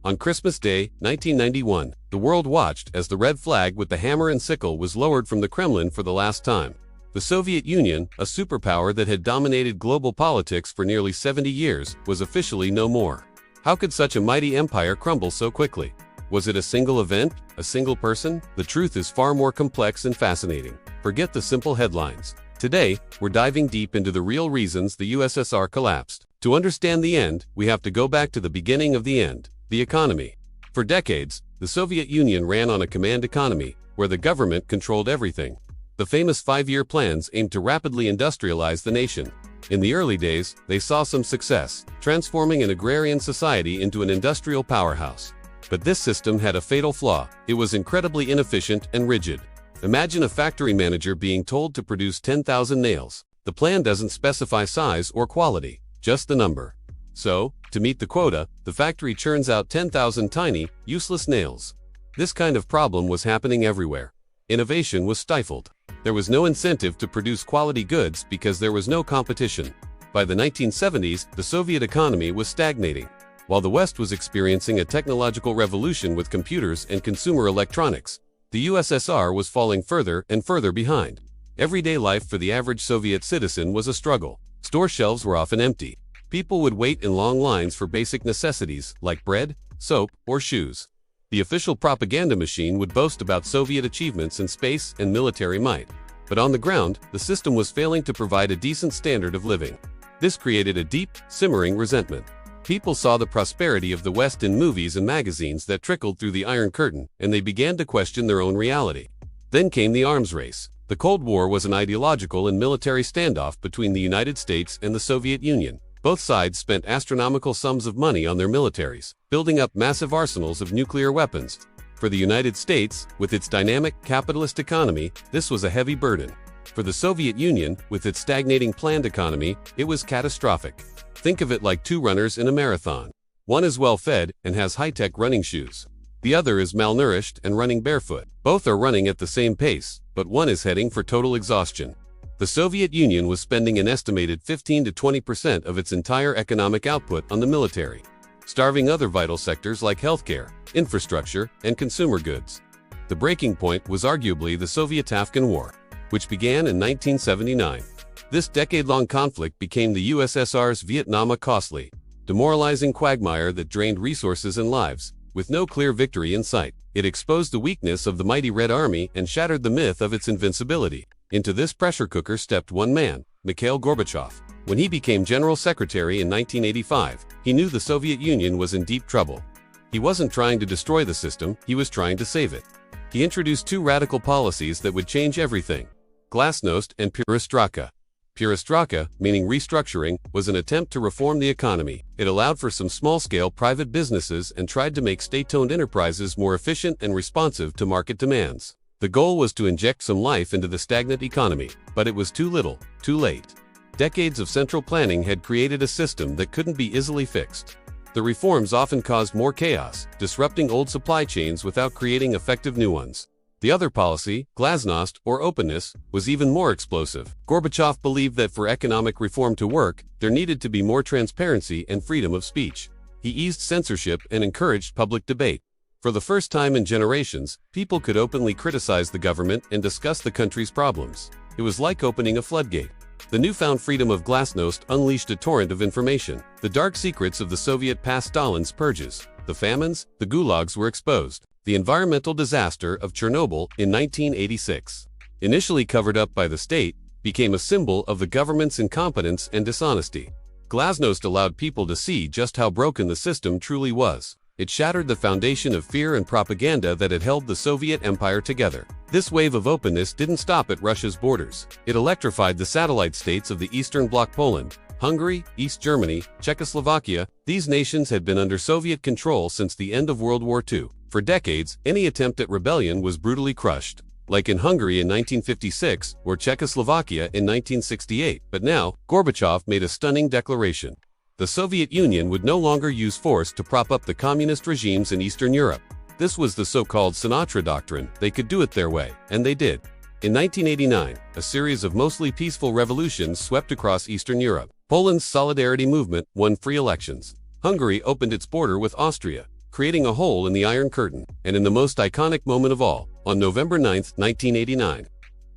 On Christmas Day, 1991, the world watched as the red flag with the hammer and sickle was lowered from the Kremlin for the last time. The Soviet Union, a superpower that had dominated global politics for nearly 70 years, was officially no more. How could such a mighty empire crumble so quickly? Was it a single event? A single person? The truth is far more complex and fascinating. Forget the simple headlines. Today, we're diving deep into the real reasons the USSR collapsed. To understand the end, we have to go back to the beginning of the end, the economy. For decades, the Soviet Union ran on a command economy, where the government controlled everything. The famous 5-year plans aimed to rapidly industrialize the nation. In the early days, they saw some success, transforming an agrarian society into an industrial powerhouse. But this system had a fatal flaw. It was incredibly inefficient and rigid. Imagine a factory manager being told to produce 10,000 nails. The plan doesn't specify size or quality, just the number. So, to meet the quota, the factory churns out 10,000 tiny, useless nails. This kind of problem was happening everywhere. Innovation was stifled. There was no incentive to produce quality goods because there was no competition. By the 1970s, the Soviet economy was stagnating. While the West was experiencing a technological revolution with computers and consumer electronics, the USSR was falling further and further behind. Everyday life for the average Soviet citizen was a struggle. Store shelves were often empty. People would wait in long lines for basic necessities like bread, soap, or shoes. The official propaganda machine would boast about Soviet achievements in space and military might. But on the ground, the system was failing to provide a decent standard of living. This created a deep, simmering resentment. People saw the prosperity of the West in movies and magazines that trickled through the Iron Curtain, and they began to question their own reality. Then came the arms race. The Cold War was an ideological and military standoff between the United States and the Soviet Union. Both sides spent astronomical sums of money on their militaries, building up massive arsenals of nuclear weapons. For the United States, with its dynamic capitalist economy, this was a heavy burden. For the Soviet Union, with its stagnating planned economy, it was catastrophic. Think of it like two runners in a marathon. One is well-fed and has high-tech running shoes. The other is malnourished and running barefoot. Both are running at the same pace, but one is heading for total exhaustion. The Soviet Union was spending an estimated 15 to 20% of its entire economic output on the military, starving other vital sectors like healthcare, infrastructure, and consumer goods. The breaking point was arguably the Soviet-Afghan War, which began in 1979. This decade-long conflict became the USSR's Vietnam, a costly, demoralizing quagmire that drained resources and lives, with no clear victory in sight. It exposed the weakness of the mighty Red Army and shattered the myth of its invincibility. Into this pressure cooker stepped one man, Mikhail Gorbachev. When he became General Secretary in 1985, he knew the Soviet Union was in deep trouble. He wasn't trying to destroy the system, he was trying to save it. He introduced two radical policies that would change everything: glasnost and perestroika. Perestroika, meaning restructuring, was an attempt to reform the economy. It allowed for some small-scale private businesses and tried to make state-owned enterprises more efficient and responsive to market demands. The goal was to inject some life into the stagnant economy, but it was too little, too late. Decades of central planning had created a system that couldn't be easily fixed. The reforms often caused more chaos, disrupting old supply chains without creating effective new ones. The other policy, glasnost, or openness, was even more explosive. Gorbachev believed that for economic reform to work, there needed to be more transparency and freedom of speech. He eased censorship and encouraged public debate. For the first time in generations, people could openly criticize the government and discuss the country's problems. It was like opening a floodgate. The newfound freedom of glasnost unleashed a torrent of information. The dark secrets of the Soviet past, Stalin's purges, the famines, the gulags were exposed. The environmental disaster of Chernobyl in 1986, initially covered up by the state, became a symbol of the government's incompetence and dishonesty. Glasnost allowed people to see just how broken the system truly was. It shattered the foundation of fear and propaganda that had held the Soviet Empire together. This wave of openness didn't stop at Russia's borders. It electrified the satellite states of the Eastern Bloc: Poland, Hungary, East Germany, Czechoslovakia. These nations had been under Soviet control since the end of World War II. For decades, any attempt at rebellion was brutally crushed, like in Hungary in 1956 or Czechoslovakia in 1968. But now, Gorbachev made a stunning declaration. The Soviet Union would no longer use force to prop up the communist regimes in Eastern Europe. This was the so-called Sinatra Doctrine. They could do it their way, and they did. In 1989, a series of mostly peaceful revolutions swept across Eastern Europe. Poland's Solidarity movement won free elections. Hungary opened its border with Austria. creating a hole in the Iron Curtain, and in the most iconic moment of all, on November 9, 1989.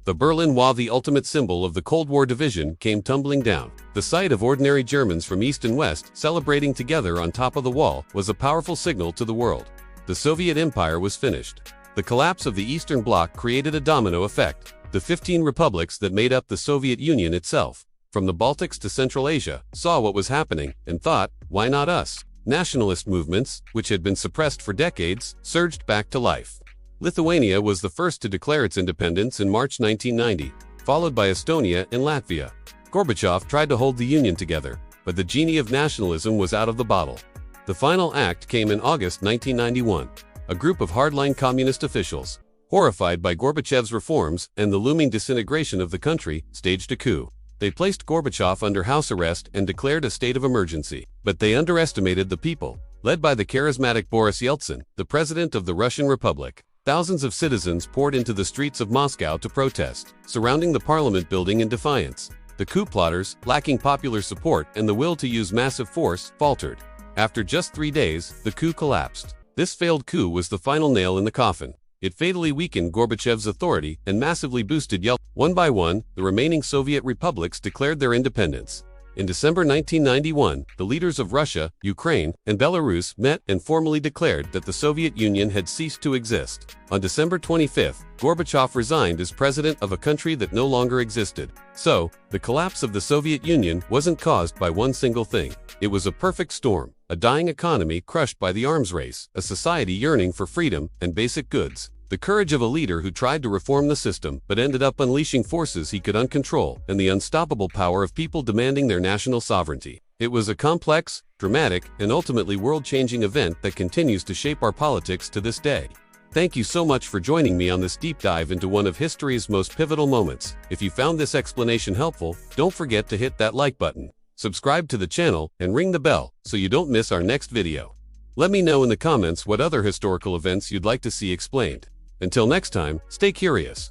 The Berlin Wall, the ultimate symbol of the Cold War division, came tumbling down. The sight of ordinary Germans from east and west celebrating together on top of the wall was a powerful signal to the world. The Soviet Empire was finished. The collapse of the Eastern Bloc created a domino effect. The 15 republics that made up the Soviet Union itself, from the Baltics to Central Asia, saw what was happening and thought, why not us? Nationalist movements, which had been suppressed for decades, surged back to life. Lithuania was the first to declare its independence in March 1990, followed by Estonia and Latvia. Gorbachev tried to hold the Union together, but the genie of nationalism was out of the bottle. The final act came in August 1991. A group of hardline communist officials, horrified by Gorbachev's reforms and the looming disintegration of the country, staged a coup. They placed Gorbachev under house arrest and declared a state of emergency. But they underestimated the people. Led by the charismatic Boris Yeltsin, the president of the Russian Republic, thousands of citizens poured into the streets of Moscow to protest, surrounding the parliament building in defiance. The coup plotters, lacking popular support and the will to use massive force, faltered. After just 3 days, the coup collapsed. This failed coup was the final nail in the coffin. It fatally weakened Gorbachev's authority and massively boosted Yeltsin. One by one, the remaining Soviet republics declared their independence. In December 1991, the leaders of Russia, Ukraine, and Belarus met and formally declared that the Soviet Union had ceased to exist. On December 25, Gorbachev resigned as president of a country that no longer existed. So, the collapse of the Soviet Union wasn't caused by one single thing. It was a perfect storm, a dying economy crushed by the arms race, a society yearning for freedom and basic goods, the courage of a leader who tried to reform the system but ended up unleashing forces he could uncontrol, and the unstoppable power of people demanding their national sovereignty. It was a complex, dramatic, and ultimately world-changing event that continues to shape our politics to this day. Thank you so much for joining me on this deep dive into one of history's most pivotal moments. If you found this explanation helpful, don't forget to hit that like button, subscribe to the channel, and ring the bell so you don't miss our next video. Let me know in the comments what other historical events you'd like to see explained. Until next time, stay curious.